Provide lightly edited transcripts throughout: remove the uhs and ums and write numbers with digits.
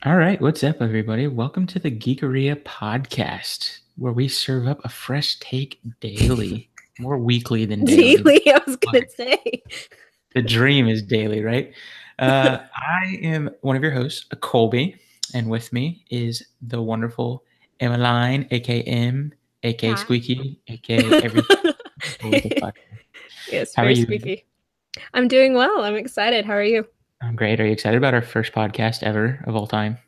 All right, what's up, everybody? Welcome to the Geekeria Podcast, where we serve up a fresh take daily, more weekly than daily. Daily, I was Look, gonna say. the dream is daily, right? I am one of your hosts, Colby, and with me is the wonderful Emmeline, aka M, aka Hi. Squeaky, aka everything with the podcast. Yes, How are very you? squeaky. I'm doing well. I'm excited. How are you? I'm great. Are you excited about our first podcast ever of all time?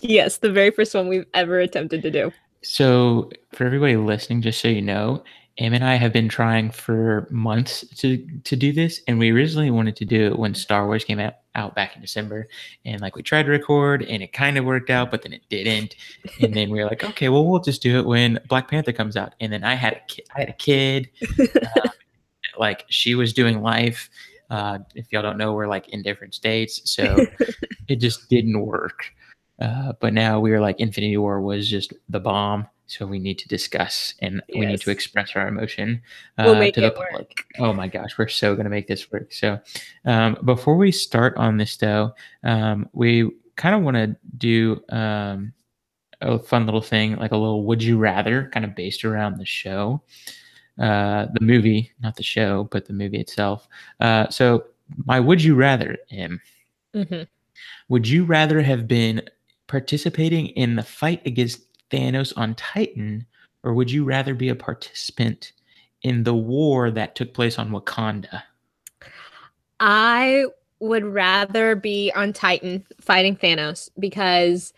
Yes, the very first one we've ever attempted to do. So, for everybody listening, just so you know, Em and I have been trying for months to do this, and we originally wanted to do it when Star Wars came out back in December, and like we tried to record, and it kind of worked out, but then it didn't, and then we were like, okay, well, we'll just do it when Black Panther comes out, and then I had a kid, like she was doing life. If y'all don't know, we're like in different states, so it just didn't work. But now we were like, Infinity War was just the bomb. So we need to discuss and we need to Yes, express our emotion we'll make to the it public. work. Oh my gosh, we're so going to make this work. So before we start on this, though, we kind of want to do a fun little thing, like a little would you rather, kind of based around the show, the movie, not the show, but the movie itself. So my would you rather, hmm would you rather have been participating in the fight against Thanos on Titan, or would you rather be a participant in the war that took place on Wakanda? I would rather be on Titan fighting Thanos because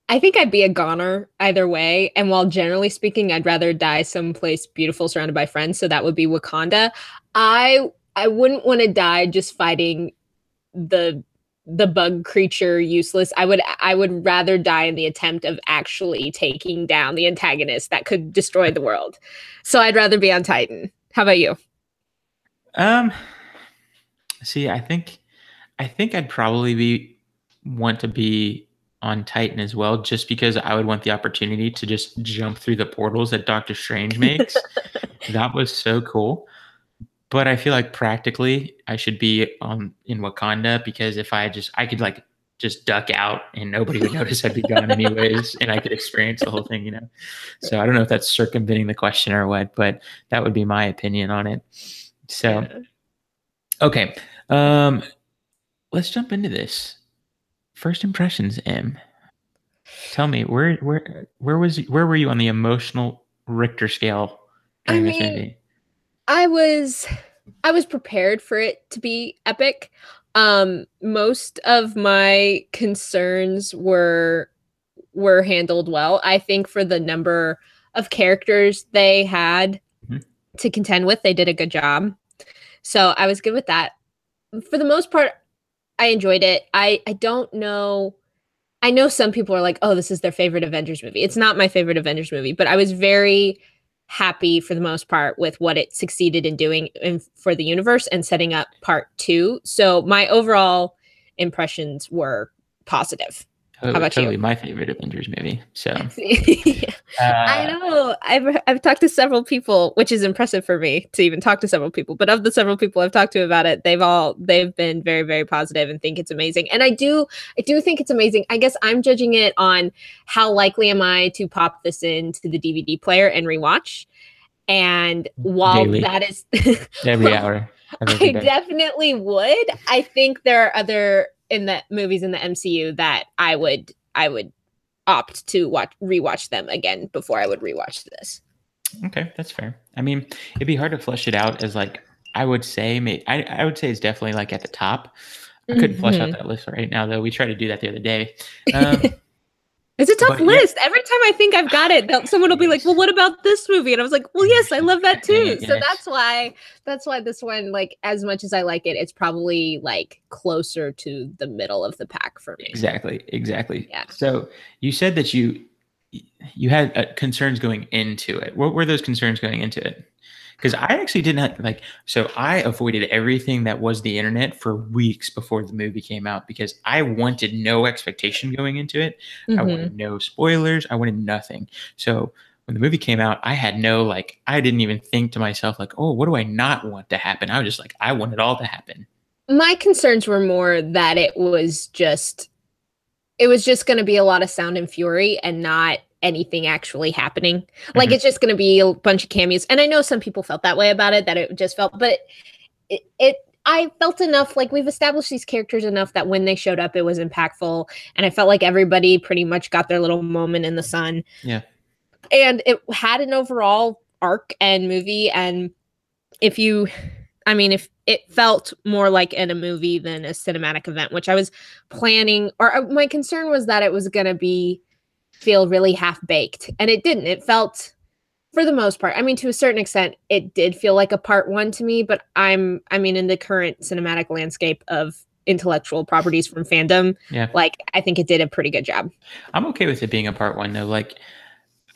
I think I'd be a goner either way. And while generally speaking, I'd rather die someplace beautiful surrounded by friends. So that would be Wakanda. I wouldn't want to die just fighting the the bug creature useless. I would rather die in the attempt of actually taking down the antagonist that could destroy the world. So I'd rather be on Titan. How about you? Um, See, I think I'd probably want to be on Titan as well, just because I would want the opportunity to just jump through the portals that Doctor Strange makes. That was so cool. But I feel like practically I should be in Wakanda, because if I could like just duck out and nobody would notice I'd be gone anyways, and I could experience the whole thing. So I don't know if that's circumventing the question or what, but that would be my opinion on it. So Yeah. okay, um, let's jump into this. First impressions, M. Tell me where were you on the emotional Richter scale I during this mean, movie? I was I was prepared for it to be epic. Most of my concerns were handled well. I think for the number of characters they had Mhm. to contend with, they did a good job. So I was good with that. For the most part, I enjoyed it. I don't know. I know some people are like, "Oh, this is their favorite Avengers movie." It's not my favorite Avengers movie, but I was very happy for the most part with what it succeeded in doing for the universe and setting up part 2. So my overall impressions were positive. How Totally, about you? totally my favorite Avengers movie. So, Yeah. I uh, know. I've talked to several people, which is impressive for me to even talk to several people. But of the several people I've talked to about it, they've been very, very positive and think it's amazing. And I do think it's amazing. I guess I'm judging it on how likely am I to pop this into the DVD player and rewatch. And while daily, that is, every well, hour of every I day. definitely would. I think there are other in the movies in the MCU that I would opt to rewatch them again before I would rewatch this. Okay, that's fair. I mean, it'd be hard to flesh it out as like I would say. I would say it's definitely like at the top. I couldn't flesh out Mhm. that list right now, though. We tried to do that the other day. Um, It's a tough but yeah, list. Every time I think I've got it, someone will be it like, "Well, is. what about this movie?" And I was like, "Well, And you're yes, I just love that dang too." it, So yes. that's why this one, like, as much as I like it, it's probably like closer to the middle of the pack for me. Exactly, exactly. Yeah. So you said that you had concerns going into it. What were those concerns going into it? Because I actually did not like. So I avoided everything that was the internet for weeks before the movie came out, because I wanted no expectation going into it. I hmm wanted no spoilers. I wanted nothing. So when the movie came out, I had no like. I didn't even think to myself like, oh, what do I not want to happen? I was just like, I want it all to happen. My concerns were more that it was just going to be a lot of sound and fury and not anything actually happening. Like, it's just going to be a bunch of cameos. And I know some people felt that way about it, that it just felt, but I felt enough, like, we've established these characters enough that when they showed up, it was impactful. And I felt like everybody pretty much got their little moment in the sun. Yeah. And it had an overall arc and movie. And if it felt more like in a movie than a cinematic event, which I was planning, or my concern was that it was going to feel really half-baked. And it didn't. It felt, for the most part, to a certain extent, it did feel like a part one to me, but in the current cinematic landscape of intellectual properties from fandom, like, I think it did a pretty good job. I'm okay with it being a part one, though. Like,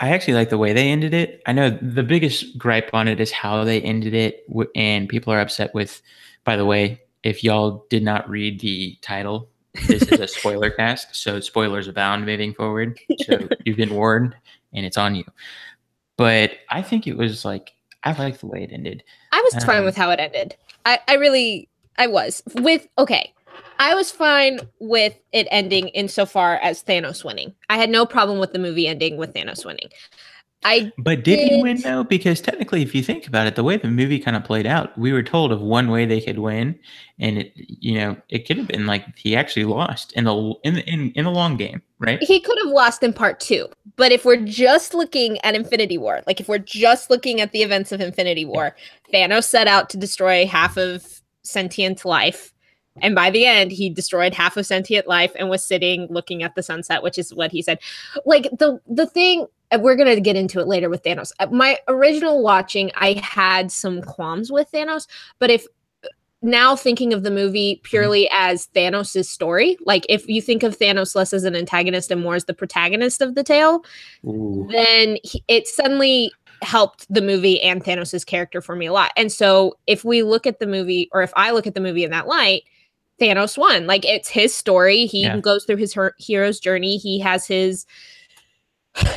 I actually like the way they ended it. I know the biggest gripe on it is how they ended it, and people are upset with, by the way, if y'all did not read the title, this is a spoiler cast, so spoilers abound moving forward. So you've been warned, and it's on you. But I think it was I like the way it ended. I was fine with how it ended. I was fine with it ending insofar as Thanos winning. I had no problem with the movie ending with Thanos winning. But did he win, though? Because technically, if you think about it, the way the movie kind of played out, we were told of one way they could win, and it could have been like he actually lost in the long game, right? He could have lost in part two. But if we're just looking at Infinity War, like if we're just looking at the events of Infinity War, Thanos set out to destroy half of sentient life. And by the end, he destroyed half of sentient life and was sitting looking at the sunset, which is what he said. Like, the thing, we're going to get into it later with Thanos. My original watching, I had some qualms with Thanos, but if now thinking of the movie purely as Thanos' story, like if you think of Thanos less as an antagonist and more as the protagonist of the tale, then it suddenly helped the movie and Thanos' character for me a lot. And so if we look at the movie, or if I look at the movie in that light, Thanos won. Like, it's his story. He goes through his hero's journey. He has his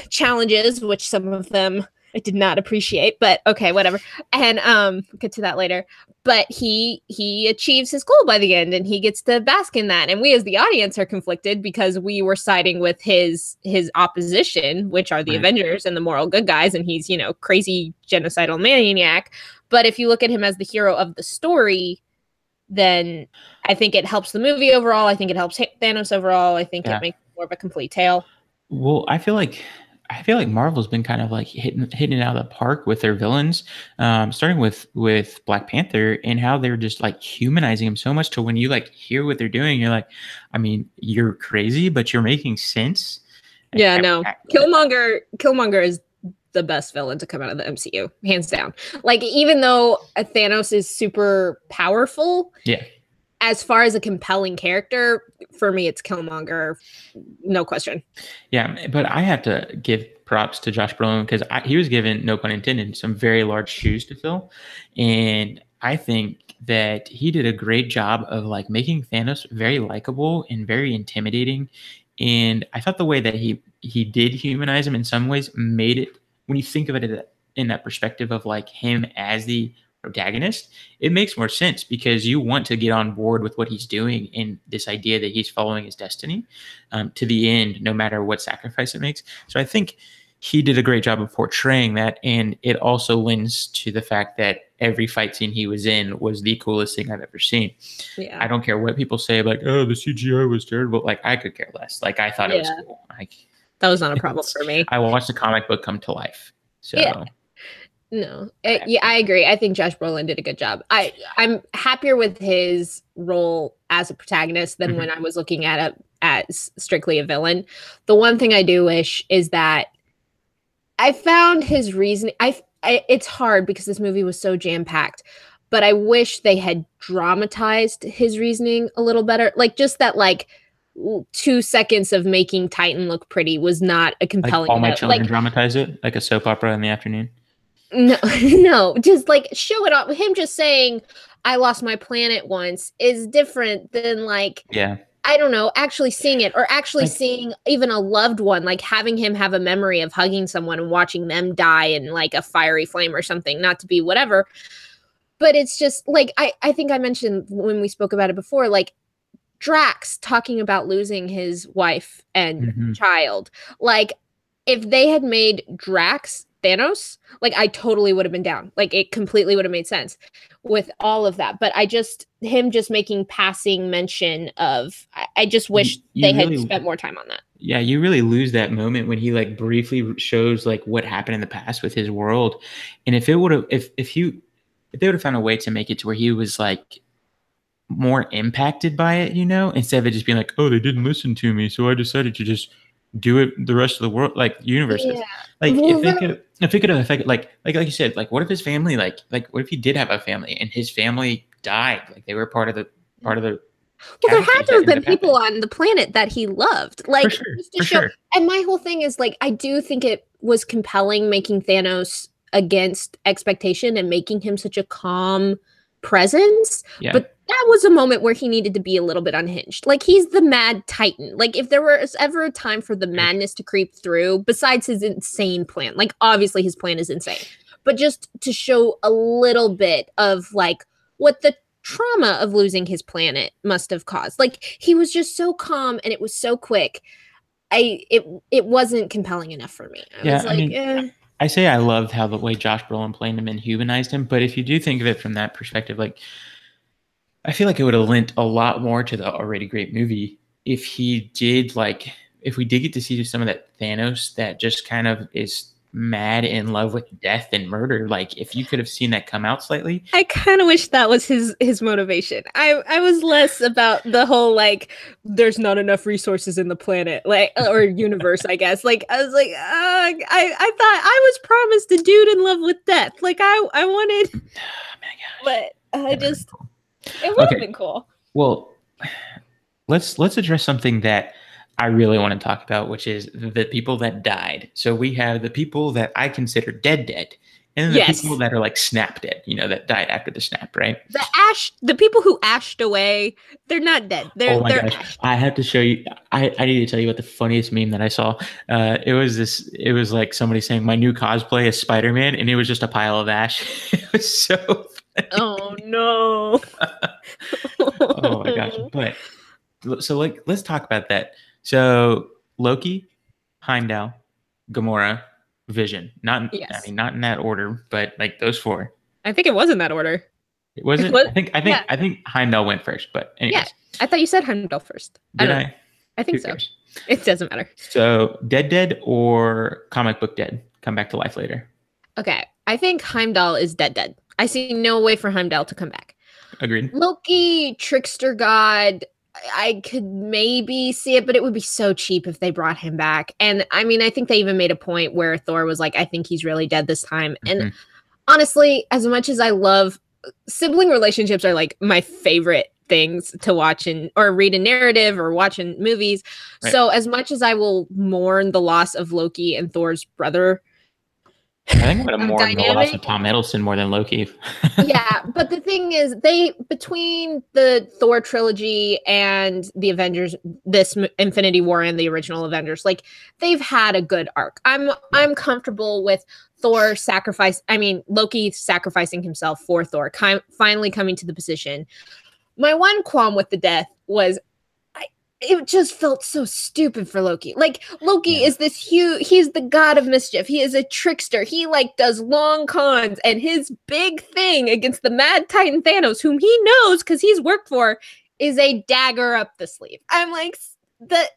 challenges, which some of them I did not appreciate, but okay, whatever. And we'll get to that later. But he achieves his goal by the end, and he gets to bask in that. And we as the audience are conflicted because we were siding with his opposition, which are the Avengers and the moral good guys, and he's, crazy genocidal maniac. But if you look at him as the hero of the story, then I think it helps the movie overall. I think it helps Thanos overall. I think it makes more of a complete tale. Well, I feel like Marvel's been kind of like hitting it out of the park with their villains, starting with Black Panther, and how they're just like humanizing him so much to when you like hear what they're doing, you're like, you're crazy, but you're making sense. Yeah, no. Killmonger is the best villain to come out of the MCU, hands down. Like, even though Thanos is super powerful, as far as a compelling character, for me, it's Killmonger, no question. Yeah, but I have to give props to Josh Brolin because he was given, no pun intended, some very large shoes to fill, and I think that he did a great job of like making Thanos very likable and very intimidating. And I thought the way that he did humanize him in some ways made it, when you think of it in that perspective of like him as the protagonist, it makes more sense because you want to get on board with what he's doing and this idea that he's following his destiny to the end, no matter what sacrifice it makes. So I think he did a great job of portraying that, and it also lends to the fact that every fight scene he was in was the coolest thing I've ever seen. Yeah. I don't care what people say about, oh, the CGI was terrible. Like, I could care less. Like, I thought it was cool. Like, that was not a problem for me. I watched the comic book come to life. So no, I agree. I think Josh Brolin did a good job. I'm happier with his role as a protagonist than when I was looking at it as strictly a villain. The one thing I do wish is that I found his reasoning. It's hard because this movie was so jam-packed, but I wish they had dramatized his reasoning a little better. Like, just that, like, 2 seconds of making Titan look pretty was not a compelling. Like All My Children dramatize it like a soap opera in the afternoon. No, just like show it off. Him just saying I lost my planet once is different than like, I don't know, actually seeing it, or actually seeing even a loved one, like having him have a memory of hugging someone and watching them die in like a fiery flame or something, not to be whatever. But it's just like, I think I mentioned when we spoke about it before, like, Drax talking about losing his wife and Mhm. child. Like, if they had made Drax Thanos, like, I totally would have been down. Like, it completely would have made sense with all of that. But him just making passing mention of, I just wish You they had really, spent more time on that. yeah, you really lose that moment when he like briefly shows like what happened in the past with his world. And if it would have, if they would have found a way to make it to where he was like more impacted by it, instead of it just being like, oh, they didn't listen to me, so I decided to just do it the rest of the world, like universes. Yeah. Like Well, if it could have affected, like you said, like what if his family, like what if he did have a family and his family died, like they were part of the there had casualties to that have been ended up people happening. on the planet that he loved. Like, just to For show. sure. And my whole thing is, like, I do think it was compelling making Thanos against expectation and making him such a calm presence. Yeah. But that was a moment where he needed to be a little bit unhinged. Like, he's the mad titan. Like, if there was ever a time for the madness to creep through, besides his insane plan, like, obviously his plan is insane, but just to show a little bit of, like, what the trauma of losing his planet must have caused. Like, he was just so calm and it was so quick. It wasn't compelling enough for me. I was like, I say I loved how the way Josh Brolin played him and humanized him, but if you do think of it from that perspective, like I feel like it would have lent a lot more to the already great movie if he did if we did get to see some of that Thanos that just kind of is mad in love with death and murder. Like if you could have seen that come out slightly. I kind of wish that was his motivation. I was less about the whole like there's not enough resources in the planet, like, or universe, I guess. Like I was like I thought I was promised a dude in love with death. Like I wanted, oh my gosh. But I just cool. It would have been cool. Well, let's address something that I really want to talk about, which is the people that died. So we have the people that I consider dead, and then the people that are like snap dead, that died after the snap, right? The people who ashed away, they're not dead. They're gosh. ashed. I have to show you. I need to tell you about the funniest meme that I saw. It was like somebody saying my new cosplay is Spider-Man, and it was just a pile of ash. It was so funny. Oh no. Oh my gosh. But so let's talk about that. So Loki, Heimdall, Gamora, Vision. Not in that order, but like those four. I think it was in that order. It wasn't. I think Heimdall went first, but anyways. Yeah, I thought you said Heimdall first. Did I? I think so. It doesn't matter. So dead or comic book dead, come back to life later. Okay, I think Heimdall is dead. I see no way for Heimdall to come back. Agreed. Loki, trickster god, I could maybe see it, but it would be so cheap if they brought him back. And I mean, I think they even made a point where Thor was like, I think he's really dead this time. Mm-hmm. And honestly, as much as I love sibling relationships are like my favorite things to watch or read a narrative or watch in movies. Right. So as much as I will mourn the loss of Loki and Thor's brother, I think I'm going to mourn the loss of Tom Hiddleston more than Loki. Yeah, but the thing is, between the Thor trilogy and the Avengers, this Infinity War and the original Avengers, like they've had a good arc. I'm comfortable with Loki sacrificing himself for Thor, finally coming to the position. My one qualm with the death was it just felt so stupid for Loki. Like Loki is this he's the god of mischief. He is a trickster. He like does long cons, and his big thing against the mad titan Thanos, whom he knows because he's worked for, is a dagger up the sleeve. I'm like, that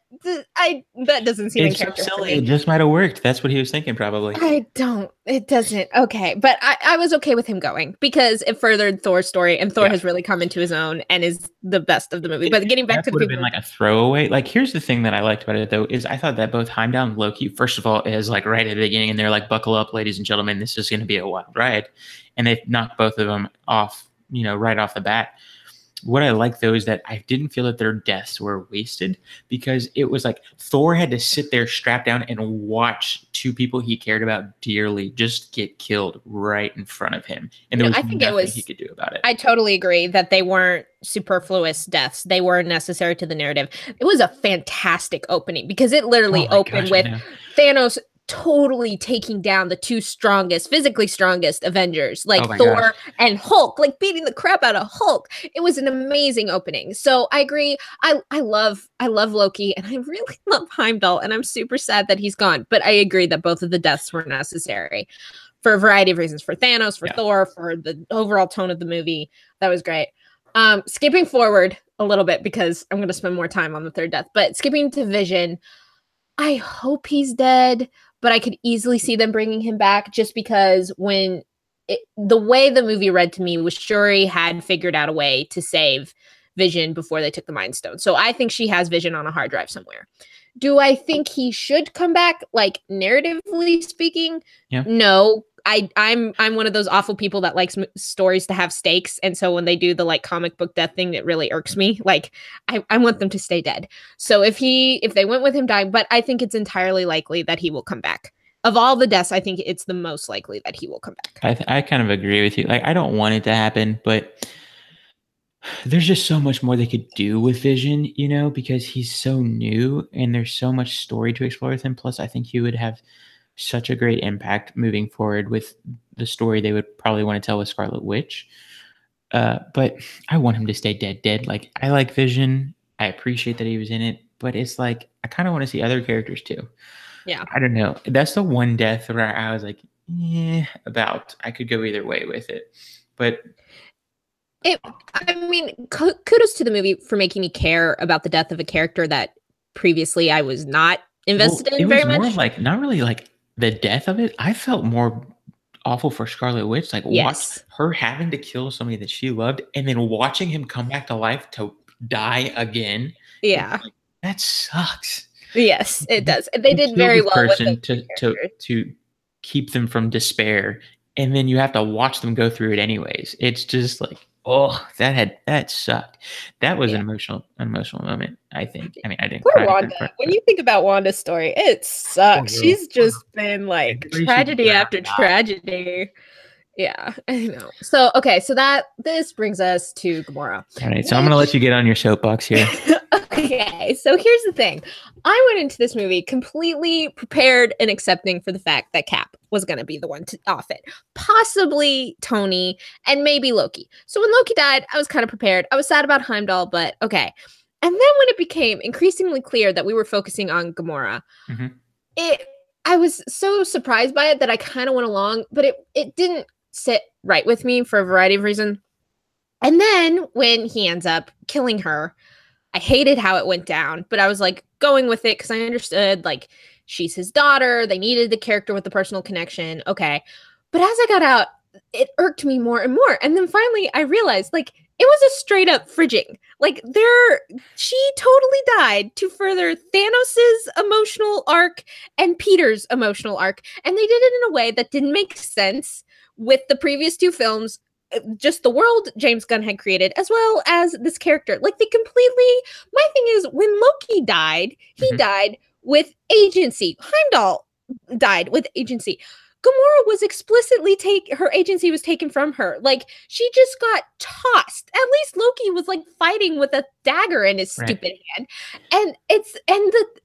doesn't seem in character for me. It just might have worked. That's what he was thinking, probably. It doesn't. Okay, but I was okay with him going because it furthered Thor's story, and Thor has really come into his own and is the best of the movie. But getting back to the people, been like a throwaway. Like, here's the thing that I liked about it though is I thought that both Heimdall and Loki, first of all, is like right at the beginning, and they're like, "Buckle up, ladies and gentlemen, this is going to be a wild ride," and they knocked both of them off, right off the bat. What I like though is that I didn't feel that their deaths were wasted because it was like Thor had to sit there strapped down and watch two people he cared about dearly just get killed right in front of him. And there was nothing he could do about it. I totally agree that they weren't superfluous deaths. They weren't necessary to the narrative. It was a fantastic opening because it literally opened with Thanos totally taking down the two physically strongest Avengers, like Thor gosh. and Hulk, like beating the crap out of Hulk. It was an amazing opening. So I agree. I love Loki, and I really love Heimdall, and I'm super sad that he's gone. But I agree that both of the deaths were necessary for a variety of reasons, for Thanos, for Thor, for the overall tone of the movie. That was great. Skipping forward a little bit because I'm going to spend more time on the third death, but skipping to Vision, I hope he's dead, but I could easily see them bringing him back just because the way the movie read to me was Shuri had figured out a way to save Vision before they took the Mind Stone. So I think she has Vision on a hard drive somewhere. Do I think he should come back, like narratively speaking? Yeah. No. I'm one of those awful people that likes stories to have stakes, and so when they do the like comic book death thing, it really irks me. Like I want them to stay dead. So if they went with him dying, but I think it's entirely likely that he will come back. Of all the deaths, I think it's the most likely that he will come back. I kind of agree with you. Like, I don't want it to happen, but there's just so much more they could do with Vision, you know, because he's so new and there's so much story to explore with him. Plus, I think he would have such a great impact moving forward with the story they would probably want to tell with Scarlet Witch. But I want him to stay dead. Like, I like Vision. I appreciate that he was in it, but it's like, I kind of want to see other characters too. Yeah. I don't know. That's the one death where I was like, about. I could go either way with it. But kudos to the movie for making me care about the death of a character that previously I was not invested in very much. It was more like, not really like the death of it. I felt more awful for Scarlet Witch. Like, watch her having to kill somebody that she loved and then watching him come back to life to die again. Yeah. Like, that sucks. Yes, it does. They did very well with to keep them from despair, and then you have to watch them go through it anyways. It's just like, oh, that sucked. That was an emotional moment, I think. I mean, I didn't cry. Wanda. When you think about Wanda's story, it sucks. She's just been like tragedy after tragedy. Yeah, I know. So, okay, so this brings us to Gamora. All right, so I'm going to let you get on your soapbox here. Okay, so here's the thing. I went into this movie completely prepared and accepting for the fact that Cap was going to be the one to off it. Possibly Tony and maybe Loki. So when Loki died, I was kind of prepared. I was sad about Heimdall, but okay. And then when it became increasingly clear that we were focusing on Gamora, I was so surprised by it that I kind of went along, but it didn't sit right with me for a variety of reasons. And then when he ends up killing her, I hated how it went down, but I was like going with it because I understood like she's his daughter. They needed the character with the personal connection. Okay. But as I got out, it irked me more and more. And then finally I realized like it was a straight up fridging. Like she totally died to further Thanos's emotional arc and Peter's emotional arc. And they did it in a way that didn't make sense with the previous two films, just the world James Gunn had created, as well as this character. Like my thing is when Loki died, he died with agency. Heimdall died with agency. Gamora was explicitly her agency was taken from her. Like she just got tossed. At least Loki was like fighting with a dagger in his stupid hand. And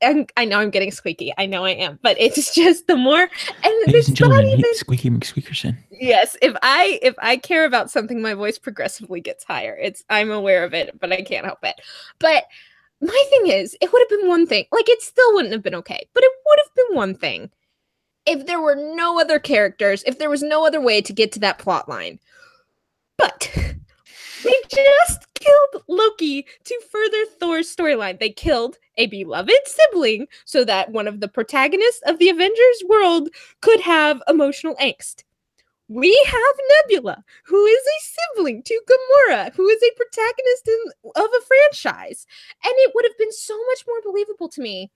and I know I'm getting squeaky. I know I am, but it's just the more and ladies and gentlemen, meet Squeaky McSqueakerson. Yes, if I care about something, my voice progressively gets higher. I'm aware of it, but I can't help it. But my thing is, it would have been one thing. Like it still wouldn't have been okay, but it would have been one thing if there were no other characters, if there was no other way to get to that plot line. But they just killed Loki to further Thor's storyline. They killed a beloved sibling so that one of the protagonists of the Avengers world could have emotional angst. We have Nebula, who is a sibling to Gamora, who is a protagonist of a franchise. And it would have been so much more believable to me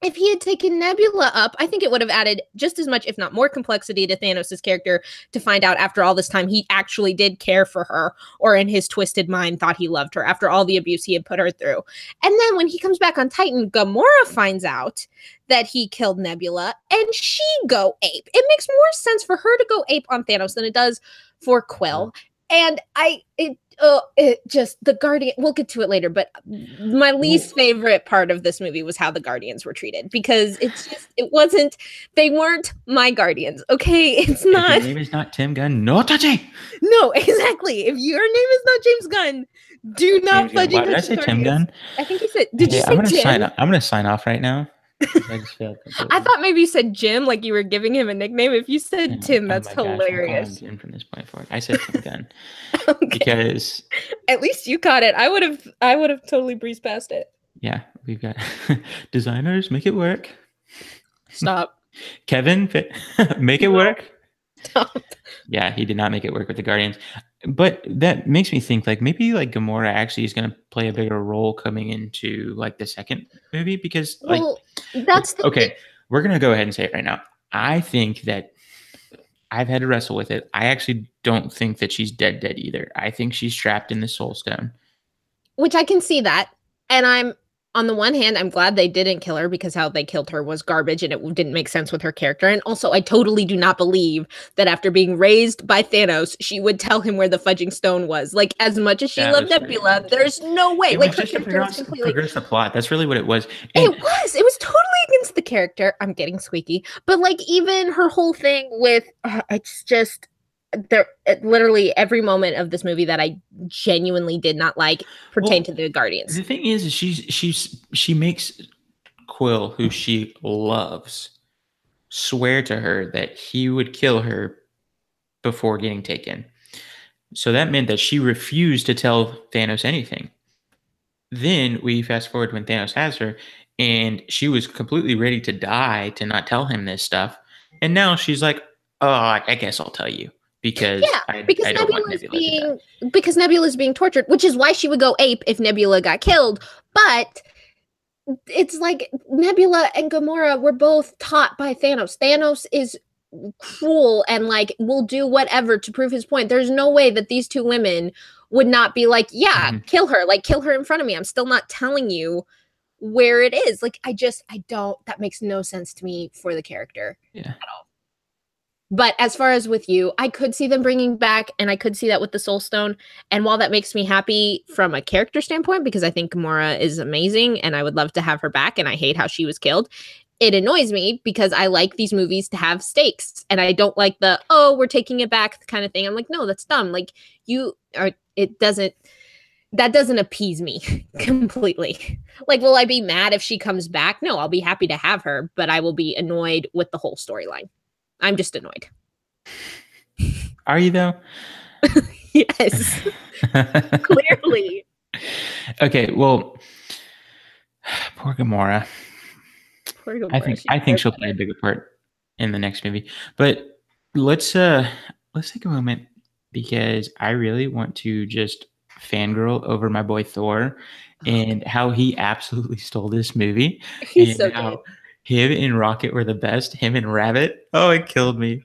if he had taken Nebula up. I think it would have added just as much, if not more, complexity to Thanos' character to find out after all this time he actually did care for her, or in his twisted mind thought he loved her after all the abuse he had put her through. And then when he comes back on Titan, Gamora finds out that he killed Nebula and she go ape. It makes more sense for her to go ape on Thanos than it does for Quill. And the Guardian, we'll get to it later, but my least favorite part of this movie was how the Guardians were treated, because they weren't my Guardians. Okay, it's not. If your name is not Tim Gunn, no touching. No, exactly. If your name is not James Gunn, do not fudge. Did I say Tim Gunn? I think you said. Did you say Tim? I'm gonna sign off right now. I thought maybe you said Jim, like you were giving him a nickname. If you said Tim, that's hilarious. Jim from this point forward. I said Tim Gunn. Okay. Because at least you caught it. I would have totally breezed past it. Yeah, we've got designers, make it work. Stop. Kevin, make it work. Stop. Yeah, he did not make it work with the Guardians. But that makes me think like maybe like Gamora actually is going to play a bigger role coming into like the second movie, because like that's okay, we're going to go ahead and say it right now. I think that I've had to wrestle with it. I actually don't think that she's dead either. I think she's trapped in the Soul Stone. Which I can see that. And I'm, on the one hand, I'm glad they didn't kill her, because how they killed her was garbage and it didn't make sense with her character. And also, I totally do not believe that after being raised by Thanos, she would tell him where the fudging stone was. Like, as much as she loved Nebula, there's no way. Like, her character was completely... progress the plot. That's really what it was. And it was totally against the character. I'm getting squeaky. But, like, even her whole thing with... it's just... literally every moment of this movie that I genuinely did not like pertain to the Guardians. The thing is she makes Quill, who she loves, swear to her that he would kill her before getting taken. So that meant that she refused to tell Thanos anything. Then we fast forward when Thanos has her, and she was completely ready to die to not tell him this stuff. And now she's like, oh, I guess I'll tell you. Because I don't want Nebula because Nebula's being tortured, which is why she would go ape if Nebula got killed. But it's like Nebula and Gamora were both taught by Thanos. Thanos is cruel and like will do whatever to prove his point. There's no way that these two women would not be like, kill her, like kill her in front of me. I'm still not telling you where it is. Like, I don't, that makes no sense to me for the character at all. But as far as with you, I could see them bringing back, and I could see that with the Soul Stone. And while that makes me happy from a character standpoint, because I think Gamora is amazing and I would love to have her back, and I hate how she was killed, it annoys me because I like these movies to have stakes, and I don't like the, we're taking it back kind of thing. I'm like, no, that's dumb. Like, that doesn't appease me completely. Like, will I be mad if she comes back? No, I'll be happy to have her, but I will be annoyed with the whole storyline. I'm just annoyed. Are you though? Yes. Clearly. Okay, well, poor Gamora. I think she'll play a bigger part in the next movie. But let's take a moment, because I really want to just fangirl over my boy Thor and how he absolutely stole this movie. He's so good. Him and Rocket were the best. Him and Rabbit. Oh, it killed me.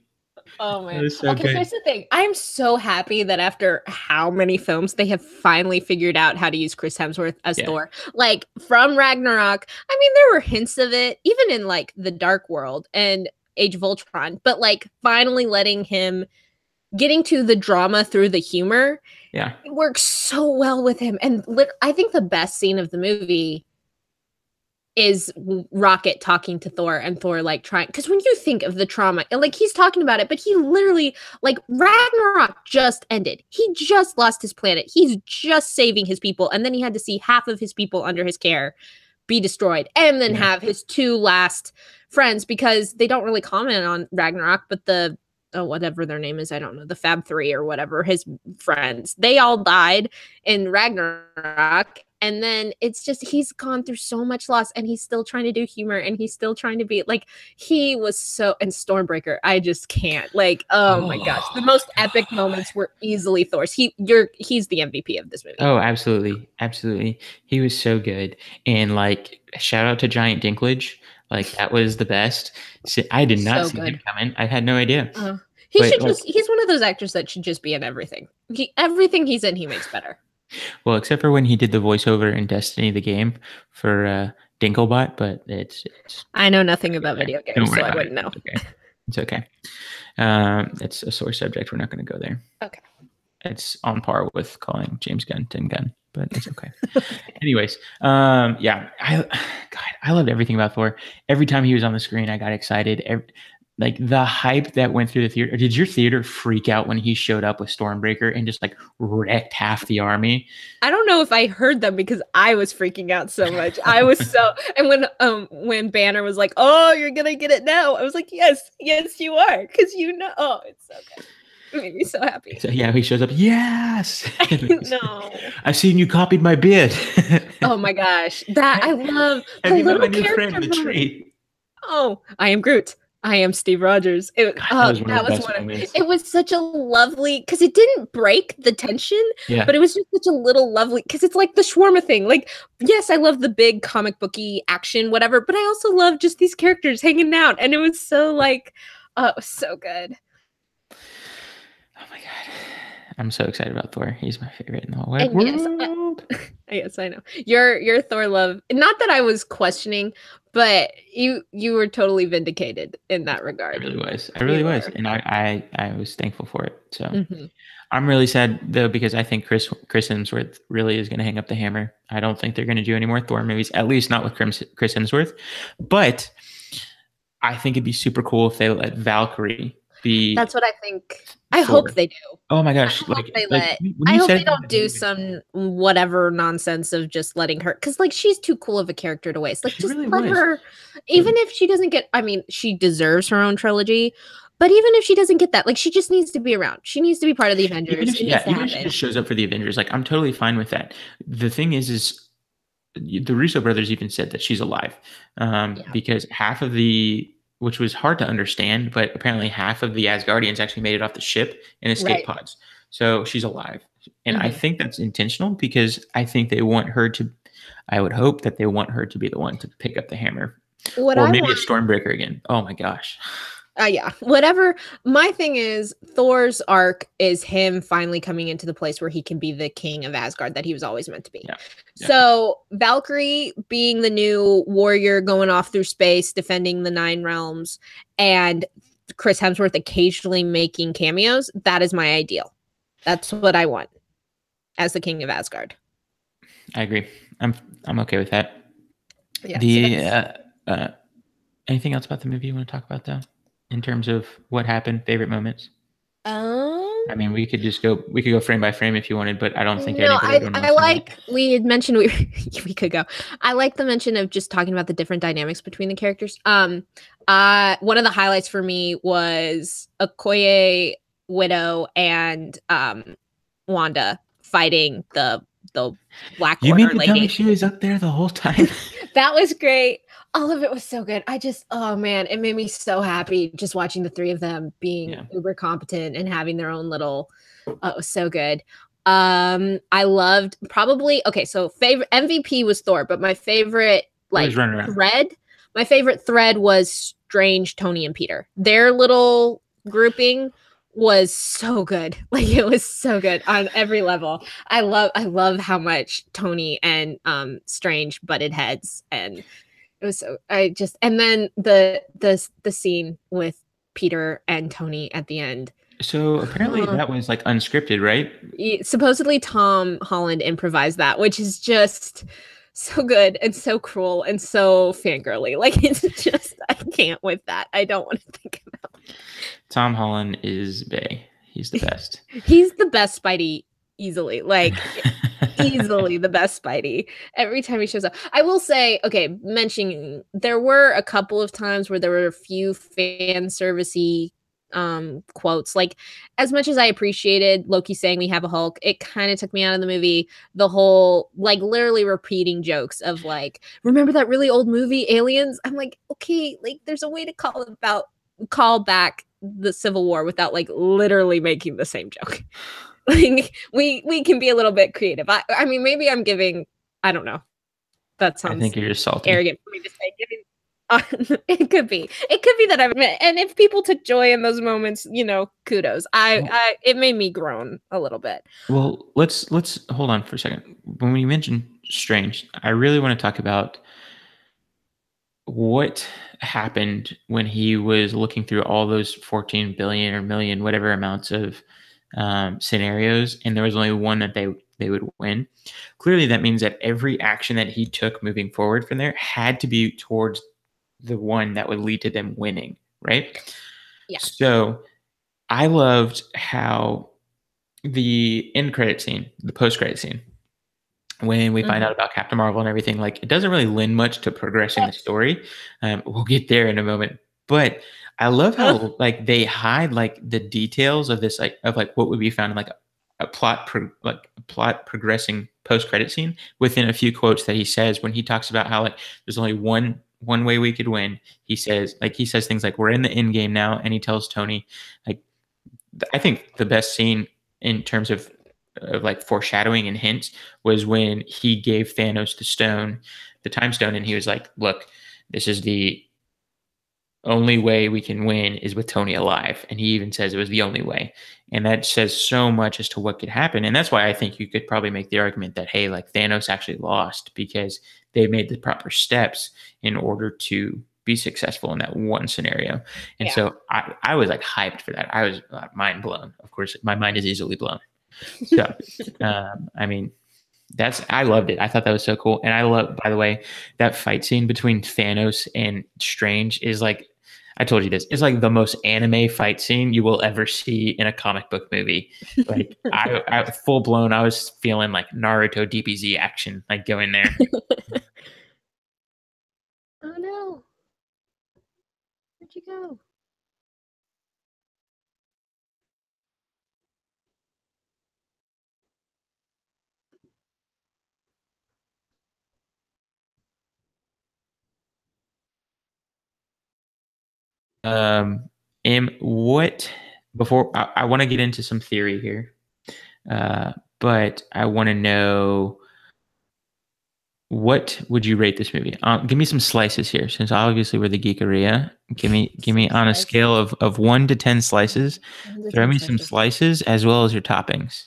Oh, man. Okay, here's the thing. I'm so happy that after how many films, they have finally figured out how to use Chris Hemsworth as Thor. Like, from Ragnarok, I mean, there were hints of it, even in, like, The Dark World and Age of Ultron. But, like, finally letting him, getting to the drama through the humor, it works so well with him. And I think the best scene of the movie is Rocket talking to Thor, and Thor like trying, because when you think of the trauma, like he's talking about it, but he literally, like, Ragnarok just ended. He just lost his planet. He's just saving his people, and then he had to see half of his people under his care be destroyed, and then have his two last friends, because they don't really comment on Ragnarok, but the whatever their name is, I don't know, the Fab Three or whatever, his friends, they all died in Ragnarok. And then it's just, he's gone through so much loss, and he's still trying to do humor, and he's still trying to be like, he was so, and Stormbreaker, I just can't, like, oh my gosh, the most epic moments were easily Thor's. He's the MVP of this movie. Oh, absolutely. He was so good. And like, shout out to Giant Dinklage. Like, that was the best. I did not see him coming. I had no idea. He's one of those actors that should just be in everything. Everything he's in, he makes better. Well, except for when he did the voiceover in Destiny, the game, for Dinklebot, but it's I know nothing about video games, so I wouldn't know. It's okay. It's a sore subject. We're not going to go there. Okay. it's on par with calling James Gunn Tim Gunn, but it's okay. Anyways, yeah, I loved everything about Thor. Every time he was on the screen, I got excited. Like the hype that went through the theater. Did your theater freak out when he showed up with Stormbreaker and just like wrecked half the army? I don't know if I heard them because I was freaking out so much. I was so, and when Banner was like, "Oh, you're gonna get it now," I was like, "Yes, yes, you are," because oh, it's so good. It made me so happy. So, yeah, he shows up. Yes. No. I've seen you copied my bid. Oh my gosh, I love Have the you met little my new character friend, the tree? Oh, I am Groot. I am Steve Rogers. That was one of the best moments. It was such a lovely, because it didn't break the tension, Yeah. but it was just such a little lovely, because it's like the shawarma thing. Like, yes, I love the big comic booky action, whatever, but I also love just these characters hanging out, and it was so like, oh, it was so good. Oh my god, I'm so excited about Thor. He's my favorite in the whole wide world. Yes, I know your Thor love. Not that I was questioning, but you were totally vindicated in that regard. I really was, and I was thankful for it. So I'm really sad though, because I think Chris Hemsworth really is going to hang up the hammer. I don't think they're going to do any more Thor movies, at least not with Chris Hemsworth. But I think it'd be super cool if they let Valkyrie be. That's what I think. I hope they do. Oh my gosh! I hope they don't do some whatever nonsense of just letting her, because like she's too cool of a character to waste. Like just really let her, even if she doesn't get. I mean, she deserves her own trilogy, but even if she doesn't get that, like she just needs to be around. She needs to be part of the Avengers. Even if she just shows up for the Avengers, like I'm totally fine with that. The thing is the Russo brothers even said that she's alive, because half of the. Which was hard to understand, but apparently half of the Asgardians actually made it off the ship in escape pods. So she's alive. And I think that's intentional, because I think they want her to, I would hope that they want her to be the one to pick up the hammer. Or maybe a Stormbreaker again. Oh my gosh. Yeah, whatever. My thing is, Thor's arc is him finally coming into the place where he can be the king of Asgard that he was always meant to be. Yeah. So Valkyrie being the new warrior going off through space, defending the 9 realms, and Chris Hemsworth occasionally making cameos, that is my ideal. That's what I want as the king of Asgard. I agree. I'm okay with that. Yeah. Anything else about the movie you want to talk about, though? In terms of what happened, favorite moments. I mean, we could go frame by frame if you wanted, but I don't think I like we had mentioned we could go. I like the mention of just talking about the different dynamics between the characters. One of the highlights for me was Okoye, Widow, and Wanda fighting the Black Order lady. You mean to tell me she was up there the whole time? That was great. All of it was so good. Oh man, it made me so happy just watching the 3 of them being uber competent and having their own little, it was so good. I loved so favorite MVP was Thor, but my favorite thread was Strange, Tony, and Peter. Their little grouping was so good. Like it was so good on every level. I love how much Tony and Strange butted heads, and it was so and then the scene with Peter and Tony at the end. So apparently that was like unscripted, right? Supposedly Tom Holland improvised that, which is just so good and so cruel and so fangirly. Like it's just, I can't with that. I don't want to think about it. Tom Holland is bae. He's the best. He's the best Spidey easily. Like easily the best Spidey every time he shows up. I will say, mentioning there were a couple of times where there were a few fan servicey quotes. Like as much as I appreciated Loki saying we have a Hulk, it kind of took me out of the movie. The whole like literally repeating jokes of like, remember that really old movie Aliens? I'm like, okay, like there's a way to call back the Civil War without like literally making the same joke. Like we can be a little bit creative. I mean, maybe I'm giving, I don't know. That sounds, I think you're just salty. Arrogant for me to say. It could be that and if people took joy in those moments, kudos. It made me groan a little bit. Well, let's hold on for a second. When we mentioned Strange, I really want to talk about what happened when he was looking through all those 14 billion or million, whatever amounts of scenarios, and there was only one that they would win. Clearly, that means that every action that he took moving forward from there had to be towards the one that would lead to them winning, right? Yeah. So I loved how the end credit scene, the post credit scene, when we find out about Captain Marvel and everything, like it doesn't really lend much to progressing the story. We'll get there in a moment, but I love how like they hide like the details of this, like of like what would be found in like a plot, plot progressing post credit scene within a few quotes that he says when he talks about how like there's only one way we could win. He says things like we're in the end game now, and he tells Tony like I think the best scene in terms of like foreshadowing and hints was when he gave Thanos the time stone, and he was like, "Look, this is the only way we can win is with Tony alive." And he even says it was the only way, and that says so much as to what could happen. And that's why I think you could probably make the argument that hey, like Thanos actually lost because they made the proper steps in order to be successful in that one scenario. And so I was like hyped for that. I was mind blown. Of course, my mind is easily blown. So, I mean, I loved it. I thought that was so cool. And I love, by the way, that fight scene between Thanos and Strange is like, I told you this, it's like the most anime fight scene you will ever see in a comic book movie. Like I full blown, I was feeling like Naruto DBZ action, like going there. Oh no. Where'd you go? What before I want to get into some theory here, but I want to know what would you rate this movie? Give me some slices here, since obviously we're the Geekeria. Give me on a scale of 1 to 10 slices. Throw me some slices as well as your toppings.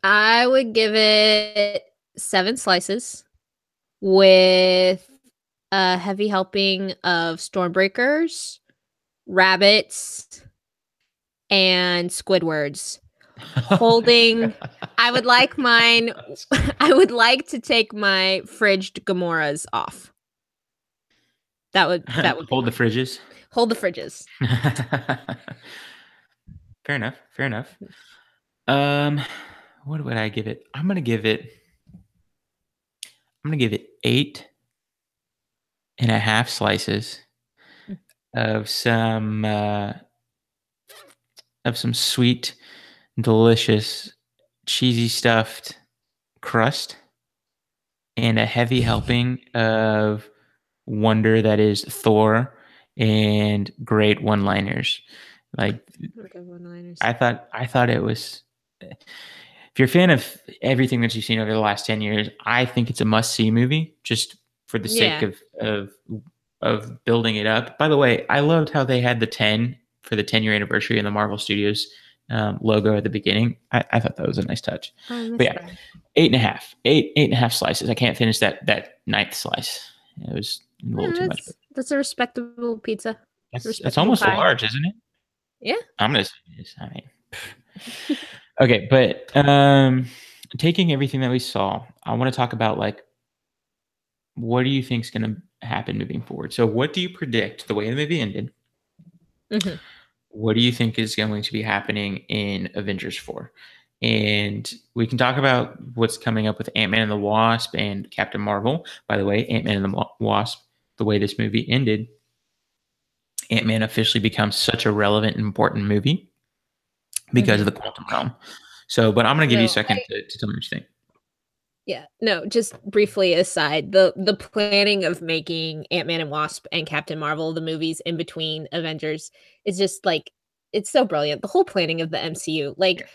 I would give it 7 slices with a heavy helping of Stormbreakers, rabbits, and Squidwards. Holding, I would like mine. I would like to take my fridged Gamoras off. That would hold the fridges. Hold the fridges. Fair enough. What would I give it? I'm gonna give it 8.5 slices of some sweet, delicious, cheesy stuffed crust and a heavy helping of wonder that is Thor and great one-liners. Like I thought it was. If you're a fan of everything that you've seen over the last 10 years, I think it's a must-see movie just for the sake of building it up. By the way, I loved how they had the 10 for the 10-year anniversary in the Marvel Studios logo at the beginning. I thought that was a nice touch. But yeah, 8.5 slices. I can't finish that ninth slice. It was a little too much. That's a respectable pizza. It's almost large, isn't it? Yeah. I'm gonna say this. I mean, okay, but taking everything that we saw, I want to talk about like what do you think is going to happen moving forward? So, what do you predict the way the movie ended? What do you think is going to be happening in Avengers 4? And we can talk about what's coming up with Ant-Man and the Wasp and Captain Marvel. By the way, Ant-Man and the Wasp, the way this movie ended, Ant-Man officially becomes such a relevant and important movie because of the quantum realm. So, but I'm going to give you a second to tell me what you think. Yeah, no, just briefly aside, the planning of making Ant-Man and Wasp and Captain Marvel, the movies in between Avengers, is just like, it's so brilliant. The whole planning of the MCU, like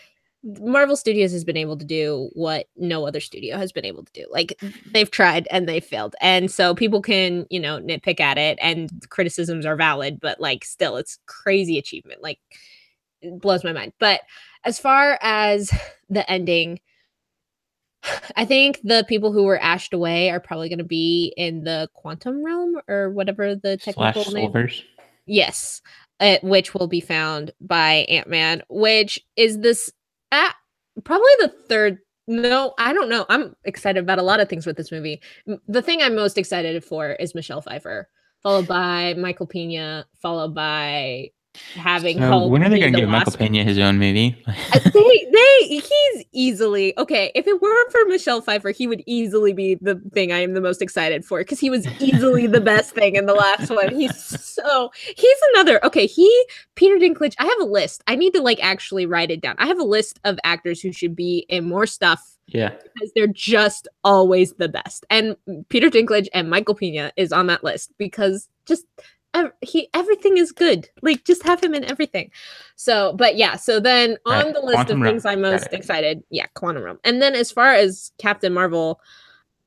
Marvel Studios has been able to do what no other studio has been able to do. Like they've tried and they failed. And so people can, nitpick at it and criticisms are valid, but like still it's crazy achievement. Like it blows my mind. But as far as the ending, I think the people who were ashed away are probably going to be in the quantum realm or whatever the technical name. Silvers. Yes. which will be found by Ant-Man, which is this probably the third. No, I don't know. I'm excited about a lot of things with this movie. The thing I'm most excited for is Michelle Pfeiffer, followed by Michael Pena, followed by having So Hulk when are they be going the to give Michael Wasp. Pena his own movie? He's easily okay. If it weren't for Michelle Pfeiffer, he would easily be the thing I am the most excited for because he was easily the best thing in the last one. He's another okay. Peter Dinklage. I have a list. I need to like actually write it down. I have a list of actors who should be in more stuff. Yeah, because they're just always the best. And Peter Dinklage and Michael Pena is on that list because just everything is good. Like just have him in everything. So, but yeah, so then on right. the list Quantum of things Realm. I'm most excited, Quantum Realm. And then as far as Captain Marvel,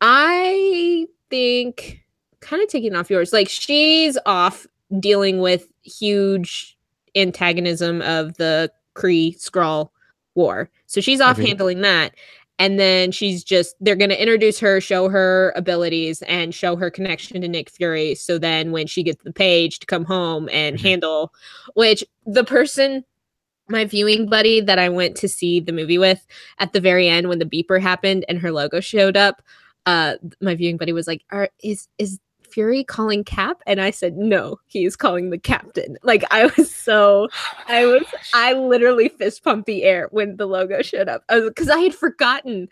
I think kind of taking off yours, like she's off dealing with huge antagonism of the Kree Skrull war. So she's off handling that. And then they're going to introduce her, show her abilities, and show her connection to Nick Fury. So then when she gets the page to come home and handle, which the person, my viewing buddy that I went to see the movie with at the very end when the beeper happened and her logo showed up, my viewing buddy was like, is Fury calling Cap? And I said, no, he is calling the captain. Like I literally fist pumped the air when the logo showed up because I had forgotten